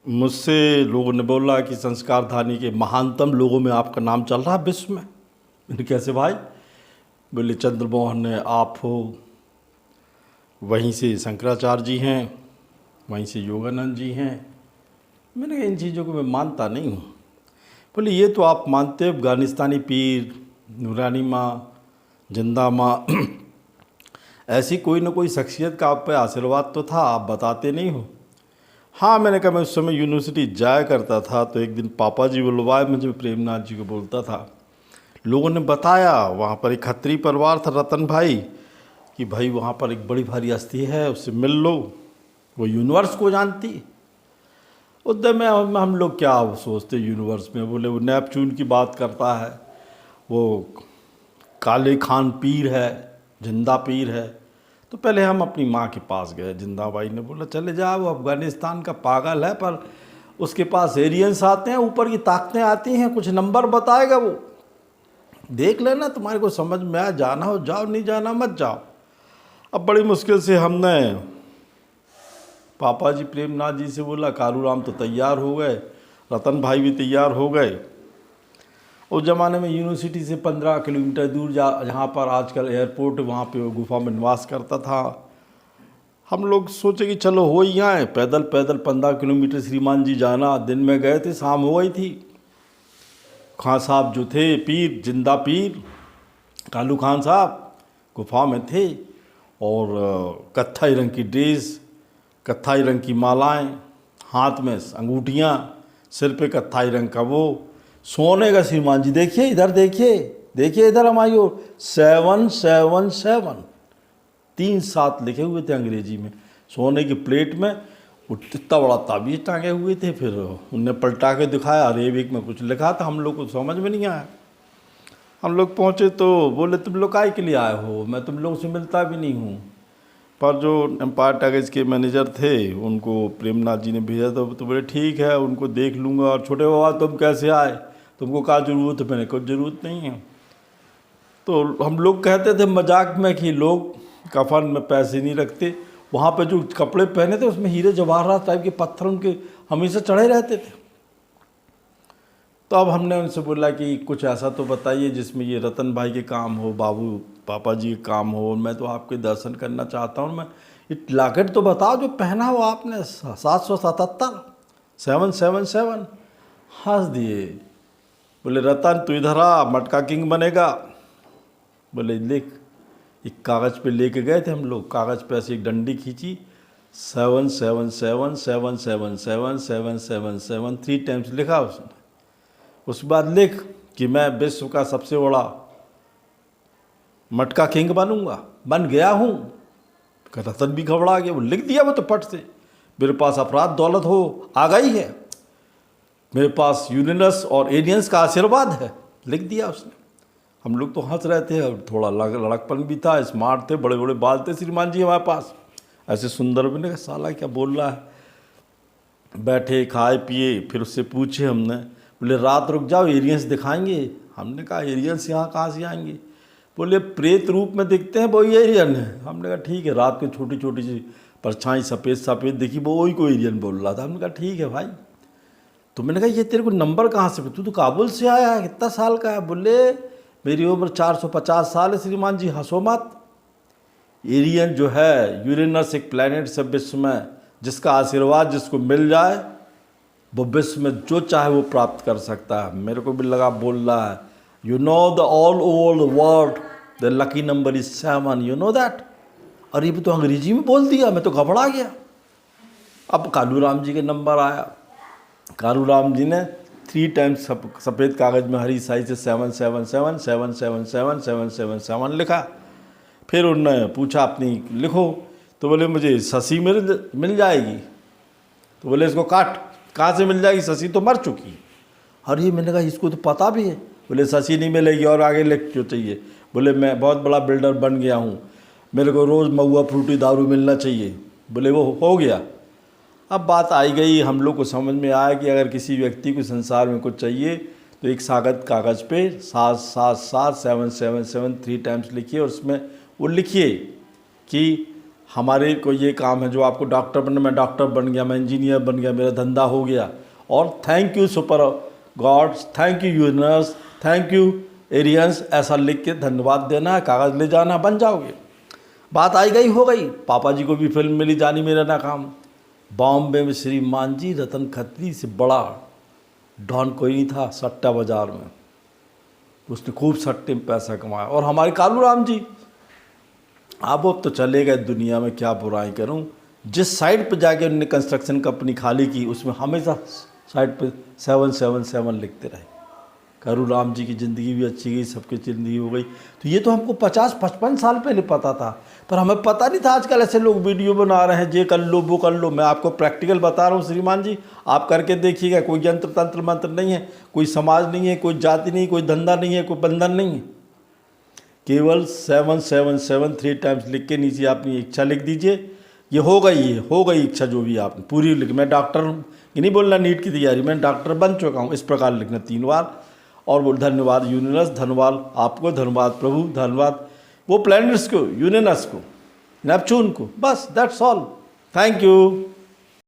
मुझसे लोगों ने बोला कि संस्कारधानी के महानतम लोगों में आपका नाम चल रहा है विश्व में। मैंने कैसे भाई? बोले चंद्रमोहन है, आप हो, वहीं से शंकराचार्य जी हैं, वहीं से योगानंद जी हैं। मैंने कहा इन चीज़ों को मैं मानता नहीं हूँ। बोले ये तो आप मानते हो, अफगानिस्तानी पीर, नूरानी माँ, जिंदा माँ ऐसी कोई ना कोई शख्सियत का आप पे आशीर्वाद तो था, आप बताते नहीं हो। हाँ, मैंने कहा मैं उस समय यूनिवर्सिटी जाया करता था, तो एक दिन पापा जी बुलवाए मुझे, प्रेमनाथ जी को बोलता था। लोगों ने बताया वहाँ पर एक खत्री परिवार था, रतन भाई, कि भाई वहाँ पर एक बड़ी भारी हस्ती है, उससे मिल लो, वो यूनिवर्स को जानती। उधर में हम लोग क्या सोचते यूनिवर्स में? बोले वो नेपच्यून की बात करता है, वो काले खान पीर है, जिंदा पीर है। तो पहले हम अपनी माँ के पास गए। जिंदा बाई ने बोला चले जाओ, वो अफ़गानिस्तान का पागल है, पर उसके पास एरियंस आते हैं, ऊपर की ताकतें आती हैं, कुछ नंबर बताएगा, वो देख लेना, तुम्हारे को समझ में आया, जाना हो जाओ, नहीं जाना मत जाओ। अब बड़ी मुश्किल से हमने पापा जी प्रेमनाथ जी से बोला, कालू राम तो तैयार हो गए, रतन भाई भी तैयार हो गए। उस ज़माने में यूनिवर्सिटी से 15 किलोमीटर दूर जहाँ पर आजकल एयरपोर्ट, वहाँ पे वो गुफा में निवास करता था। हम लोग सोचे कि चलो हो ही आए, पैदल पैदल 15 किलोमीटर श्रीमान जी जाना। दिन में गए थे, शाम हो गई थी। खान साहब जो थे, पीर, जिंदा पीर कालू खान साहब गुफा में थे, और कत्थई रंग की ड्रेस, कत्थई रंग की मालाएं, हाथ में अंगूठियाँ, सिर पे कत्थई रंग का वो सोने का। श्रीमान जी देखिए इधर, देखिए देखिए इधर हमारी ओर, 777 3 7 लिखे हुए थे अंग्रेजी में, सोने की प्लेट में। इतना बड़ा ताबीज़ टांगे हुए थे। फिर उनने पलटा के दिखाया, अरेबिक में कुछ लिखा था, हम लोग को समझ में नहीं आया। हम लोग पहुँचे तो बोले तुम लोग काय के लिए आए हो? मैं तुम लोगों से मिलता भी नहीं हूँ। पर जो एम्पायर टैगेज के मैनेजर थे, उनको प्रेमनाथ जी ने भेजा, तो बोले ठीक है, उनको देख लूँगा। और छोटे बाबा तुम कैसे आए, तुमको क्या ज़रूरत है? मैंने कुछ ज़रूरत नहीं है। तो हम लोग कहते थे मजाक में कि लोग कफन में पैसे नहीं रखते। वहाँ पे जो कपड़े पहने थे उसमें हीरे जवाहरात टाइप के पत्थर उनके हमेशा चढ़े रहते थे। तो अब हमने उनसे बोला कि कुछ ऐसा तो बताइए जिसमें ये रतन भाई के काम हो, बाबू पापा जी के काम हो, मैं तो आपके दर्शन करना चाहता हूँ। मैं ये लॉकेट तो बताओ जो पहना हो आपने, 777 777। हंस दिए, बोले रतन तू इधर आ, मटका किंग बनेगा। बोले लिख। एक कागज़ पे लेके गए थे हम लोग, कागज़ पे ऐसी एक डंडी खींची, 777 777 777 3 टाइम्स लिखा उसने। उसके बाद लिख कि मैं विश्व का सबसे बड़ा मटका किंग बनूंगा, बन गया हूँ। रतन भी घबरा गया, वो लिख दिया वो तो पट से। मेरे पास अपराध दौलत हो आ गई है, मेरे पास यूरेनस और एलियंस का आशीर्वाद है, लिख दिया उसने। हम लोग तो हंस रहे थे, और थोड़ा लड़कपन भी था, स्मार्ट थे, बड़े बड़े बाल थे श्रीमान जी हमारे पास, ऐसे सुंदर भी नहीं। साला क्या बोल रहा है। बैठे, खाए पिए, फिर उससे पूछे हमने, बोले रात रुक जाओ, एलियंस दिखाएंगे। हमने कहा एलियंस यहाँ कहाँ से आएंगे? बोले प्रेत रूप में दिखते हैं, वही एलियन है। हमने कहा ठीक है। रात को छोटी छोटी सी परछाई सफ़ेद सफ़ेद दिखी, वो वही कोई एलियन बोल रहा था। हमने कहा ठीक है भाई। तो मैंने कहा ये तेरे को नंबर कहाँ से, तू तो काबुल से आया है, कितना साल का है? बोले मेरी उम्र 450 साल है। श्रीमान जी हंसो मत। एलियन जो है, यूरेनस एक प्लैनेट से विश्व में, जिसका आशीर्वाद जिसको मिल जाए वो विश्व में जो चाहे वो प्राप्त कर सकता है। मेरे को भी लगा बोल रहा है, you know the all over the world the lucky number is 7, you know that. और ये भी तो अंग्रेजी में बोल दिया, मैं तो घबरा गया। अब कालू राम जी के नंबर आया। कालू राम जी ने 3 टाइम्स सफ़ेद कागज़ में हरी स्याही से 777 777 777 लिखा। फिर उन्होंने पूछा अपनी लिखो, तो बोले मुझे शशि मिल जाएगी। तो बोले इसको काट। कहाँ से मिल जाएगी, शशि तो मर चुकी। अरे मैंने कहा इसको तो पता भी है। बोले शशि नहीं मिलेगी, और आगे लिख क्यों चाहिए? बोले मैं बहुत बड़ा बिल्डर बन गया हूँ, मेरे को रोज़ महुआ फ्रूटी दारू मिलना चाहिए। बोले वो हो गया। अब बात आई गई, हम लोग को समझ में आया कि अगर किसी व्यक्ति को संसार में कुछ चाहिए तो एक कागज़ पे 777 777 3 टाइम्स लिखिए, और उसमें वो लिखिए कि हमारे को ये काम है, जो आपको डॉक्टर बनना, मैं डॉक्टर बन गया, मैं इंजीनियर बन गया, मेरा धंधा हो गया। और thank you super gods, thank you universe, thank you Aryans, ऐसा लिख के धन्यवाद देना है, कागज़ ले जाना, बन जाओगे। बात आई गई हो गई। पापा जी को भी फिल्म मिली जानी मेरा नाकाम। बॉम्बे में श्रीमान जी रतन खत्री से बड़ा डॉन कोई नहीं था सट्टा बाजार में, उसने खूब सट्टे में पैसा कमाया। और हमारे कालू राम जी, अब तो चले गए दुनिया में, क्या बुराई करूं। जिस साइड पे जाके उन्होंने कंस्ट्रक्शन कंपनी खाली की, उसमें हमेशा साइड पे 777 लिखते रहे। कालू राम जी की ज़िंदगी भी अच्छी गई, सबकी ज़िंदगी हो गई। तो ये तो हमको 50-55 साल पहले पता था, पर हमें पता नहीं था आजकल ऐसे लोग वीडियो बना रहे हैं, ये कर लो वो कर लो। मैं आपको प्रैक्टिकल बता रहा हूँ श्रीमान जी, आप करके देखिएगा। कोई यंत्र तंत्र मंत्र नहीं है, कोई समाज नहीं है, कोई जाति नहीं, कोई धंधा नहीं है, कोई बंधन नहीं है। केवल 777 3 टाइम्स लिख के नीचे अपनी इच्छा लिख दीजिए। ये हो गई इच्छा जो भी आपने पूरी लिख। मैं डॉक्टर, ये नहीं बोलना नीट की तैयारी, मैं डॉक्टर बन चुका हूँ, इस प्रकार लिखना 3 बार। और बोल धन्यवाद यूनिवर्स, धन्यवाद आपको, धन्यवाद प्रभु, धन्यवाद वो प्लैनेट्स को, यूरेनस को, नेपच्यून को, बस दैट्स ऑल। Thank you.